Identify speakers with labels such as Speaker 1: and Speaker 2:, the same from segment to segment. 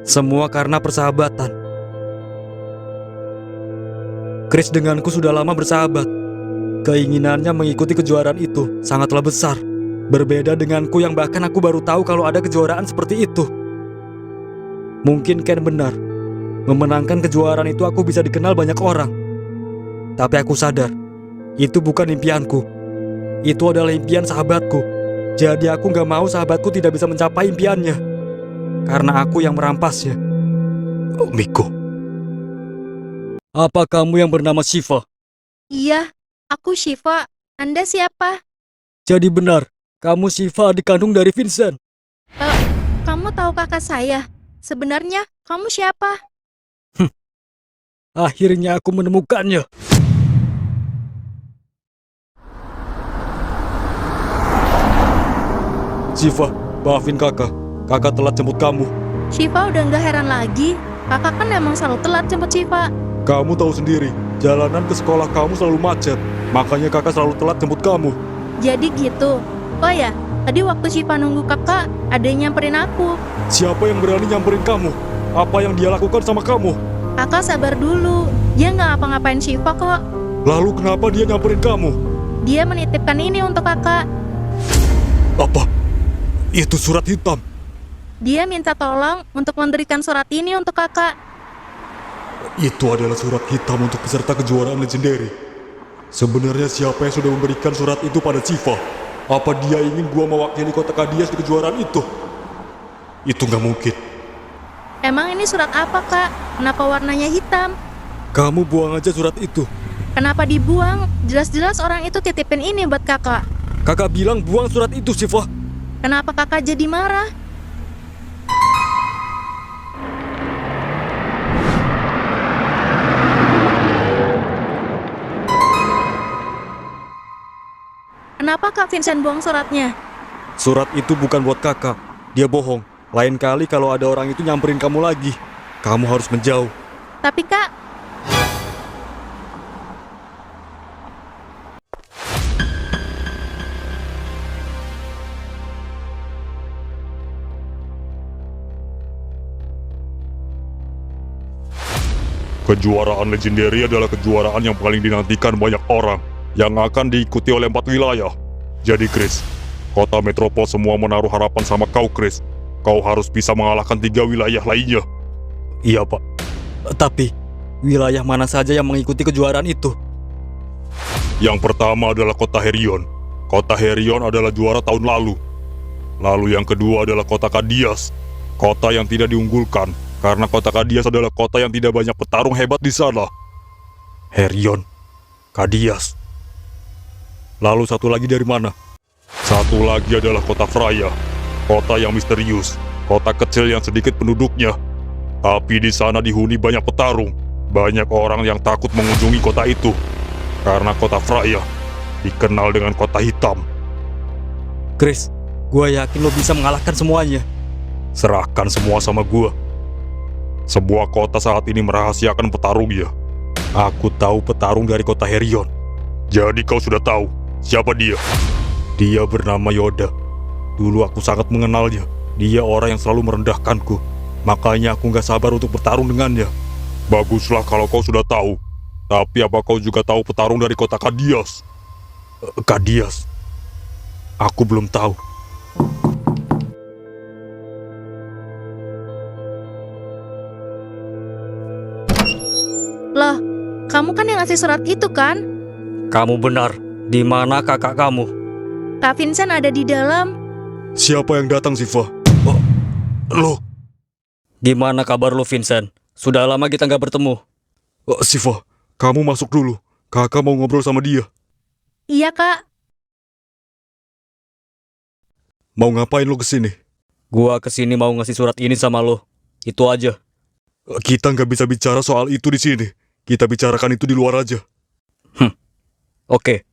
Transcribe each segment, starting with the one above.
Speaker 1: Semua karena persahabatan. Chris denganku sudah lama bersahabat. Keinginannya mengikuti kejuaraan itu sangatlah besar. Berbeda denganku yang bahkan aku baru tahu kalau ada kejuaraan seperti itu. Mungkin Ken benar. Memenangkan kejuaraan itu aku bisa dikenal banyak orang. Tapi aku sadar, itu bukan impianku. Itu adalah impian sahabatku. Jadi aku gak mau sahabatku tidak bisa mencapai impiannya. Karena aku yang merampasnya. Oh, Miko. Apa kamu yang bernama Shiva?
Speaker 2: Iya, aku Shiva. Anda siapa?
Speaker 1: Jadi benar, kamu Shiva adik kandung dari Vincent.
Speaker 2: Kamu tahu kakak saya? Sebenarnya kamu siapa?
Speaker 1: Akhirnya aku menemukannya. Shiva, maafin kakak. Kakak telat jemput kamu.
Speaker 2: Shiva udah nggak heran lagi. Kakak kan emang selalu telat jemput Shiva.
Speaker 1: Kamu tahu sendiri, jalanan ke sekolah kamu selalu macet. Makanya kakak selalu telat jemput kamu.
Speaker 2: Jadi gitu. Oh ya, tadi waktu Shiva nunggu kakak, ada yang nyamperin aku.
Speaker 1: Siapa yang berani nyamperin kamu? Apa yang dia lakukan sama kamu?
Speaker 2: Kakak sabar dulu. Dia nggak ngapa-ngapain Shiva kok.
Speaker 1: Lalu kenapa dia nyamperin kamu?
Speaker 2: Dia menitipkan ini untuk kakak.
Speaker 1: Apa? Itu surat hitam.
Speaker 2: Dia minta tolong untuk memberikan surat ini untuk kakak.
Speaker 1: Itu adalah surat hitam untuk peserta kejuaraan legendary. Sebenarnya siapa yang sudah memberikan surat itu pada Shiva? Apa dia ingin gua mewakili kota Kadias di kejuaraan itu? Itu nggak mungkin.
Speaker 2: Emang ini surat apa kak? Kenapa warnanya hitam?
Speaker 1: Kamu buang aja surat itu.
Speaker 2: Kenapa dibuang? Jelas-jelas orang itu titipin ini buat kakak.
Speaker 1: Kakak bilang buang surat itu, Shiva.
Speaker 2: Kenapa kakak jadi marah? Kenapa Kak Vincent buang suratnya?
Speaker 1: Surat itu bukan buat kakak. Dia bohong. Lain kali kalau ada orang itu nyamperin kamu lagi, kamu harus menjauh.
Speaker 2: Tapi Kak,
Speaker 3: Kejuaraan legendary adalah kejuaraan yang paling dinantikan banyak orang, yang akan diikuti oleh 4 wilayah. Jadi Chris, kota metropol semua menaruh harapan sama kau Chris. Kau harus bisa mengalahkan 3 wilayah lainnya.
Speaker 1: Iya, Pak. Tapi, wilayah mana saja yang mengikuti kejuaraan itu?
Speaker 3: Yang pertama adalah kota Herion. Kota Herion adalah juara tahun lalu. Lalu yang kedua adalah kota Kadias. Kota yang tidak diunggulkan, karena kota Kadias adalah kota yang tidak banyak petarung hebat di sana.
Speaker 1: Herion, Kadias. Lalu satu lagi dari mana?
Speaker 3: Satu lagi adalah kota Freya. Kota yang misterius. Kota kecil yang sedikit penduduknya. Tapi di sana dihuni banyak petarung. Banyak orang yang takut mengunjungi kota itu. Karena kota Freya dikenal dengan kota hitam.
Speaker 1: Chris, gue yakin lo bisa mengalahkan semuanya.
Speaker 3: Serahkan semua sama gua. Sebuah kota saat ini merahasiakan petarungnya.
Speaker 1: Aku tahu petarung dari kota Herion.
Speaker 3: Jadi kau sudah tahu siapa dia?
Speaker 1: Dia bernama Yoda. Dulu aku sangat mengenalnya. Dia orang yang selalu merendahkanku. Makanya aku gak sabar untuk bertarung dengannya.
Speaker 3: Baguslah kalau kau sudah tahu. Tapi apa kau juga tahu petarung dari kota Kadias?
Speaker 1: Kadias? Aku belum tahu.
Speaker 2: loh, kamu kan yang ngasih surat itu kan?
Speaker 1: Kamu benar. Di mana kakak kamu?
Speaker 2: Kak Vincent ada di dalam.
Speaker 1: Siapa yang datang, Shiva? Oh, lo. Gimana kabar lo, Vincent? Sudah lama kita nggak bertemu. Oh, Shiva, kamu masuk dulu. Kakak mau ngobrol sama dia.
Speaker 2: Iya Kak.
Speaker 1: Mau ngapain lo kesini? Gua kesini mau ngasih surat ini sama lo. Itu aja. Kita nggak bisa bicara soal itu di sini. Kita bicarakan itu di luar aja. Oke.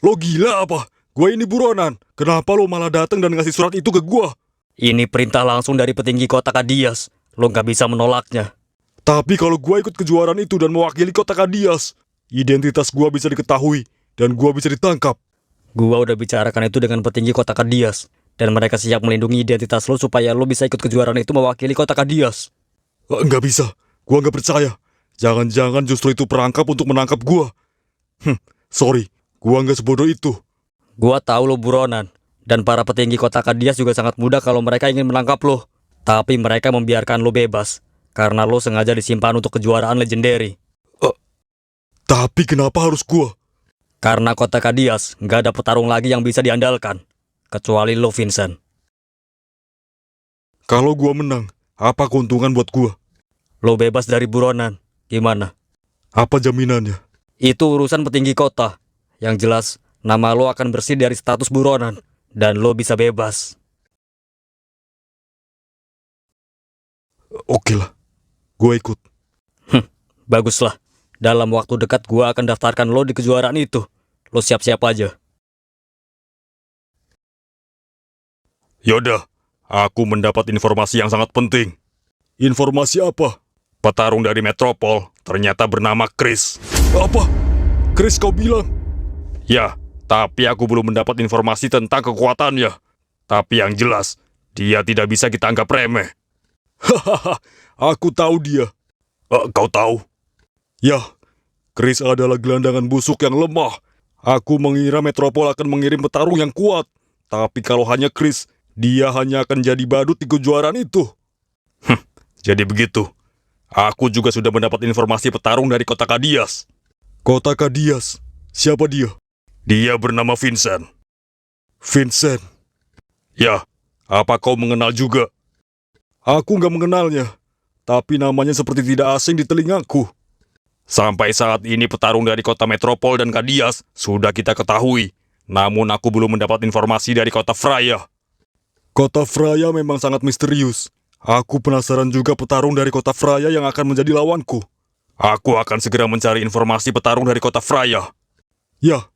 Speaker 1: Lo gila apa? Gue ini buronan. Kenapa lo malah datang dan ngasih surat itu ke gua? Ini perintah langsung dari petinggi kota Kadias. Lo nggak bisa menolaknya. Tapi kalau gua ikut kejuaraan itu dan mewakili kota Kadias, identitas gua bisa diketahui dan gua bisa ditangkap. Gua udah bicarakan itu dengan petinggi kota Kadias. Dan mereka siap melindungi identitas lo supaya lo bisa ikut kejuaraan itu mewakili kota Kadias. Nggak bisa. Gua nggak percaya. Jangan-jangan justru itu perangkap untuk menangkap gua. Sorry. Gua nggak sebodoh itu. Gua tahu lo buronan. Dan para petinggi kota Kadias juga sangat mudah kalau mereka ingin menangkap lo. Tapi mereka membiarkan lo bebas. Karena lo sengaja disimpan untuk kejuaraan legendary. Tapi kenapa harus gua? Karena kota Kadias nggak ada petarung lagi yang bisa diandalkan. Kecuali lo, Vincent. Kalau gua menang, apa keuntungan buat gua? Lo bebas dari buronan. Gimana? Apa jaminannya? Itu urusan petinggi kota. Yang jelas, nama lo akan bersih dari status buronan. Dan lo bisa bebas. Oke lah. Gua ikut. Baguslah. Dalam waktu dekat gua akan daftarkan lo di kejuaraan itu. Lo siap-siap aja. Yaudah, aku mendapat informasi yang sangat penting. Informasi apa? Petarung dari Metropol ternyata bernama Chris. Apa? Chris kau bilang? Ya, tapi aku belum mendapat informasi tentang kekuatannya. Tapi yang jelas, dia tidak bisa kita anggap remeh. Hahaha, aku tahu dia. Kau tahu? Ya, Chris adalah gelandangan busuk yang lemah. Aku mengira Metropol akan mengirim petarung yang kuat. Tapi kalau hanya Chris, dia hanya akan jadi badut di kejuaraan itu. Jadi begitu. Aku juga sudah mendapat informasi petarung dari kota Kadias. Kota Kadias? Siapa dia? Dia bernama Vincent. Vincent? Ya, apa kau mengenal juga? Aku nggak mengenalnya. Tapi namanya seperti tidak asing di telingaku. Sampai saat ini petarung dari kota Metropol dan Kadias sudah kita ketahui. Namun aku belum mendapat informasi dari kota Freya. Kota Freya memang sangat misterius. Aku penasaran juga petarung dari kota Freya yang akan menjadi lawanku. Aku akan segera mencari informasi petarung dari kota Freya. Ya,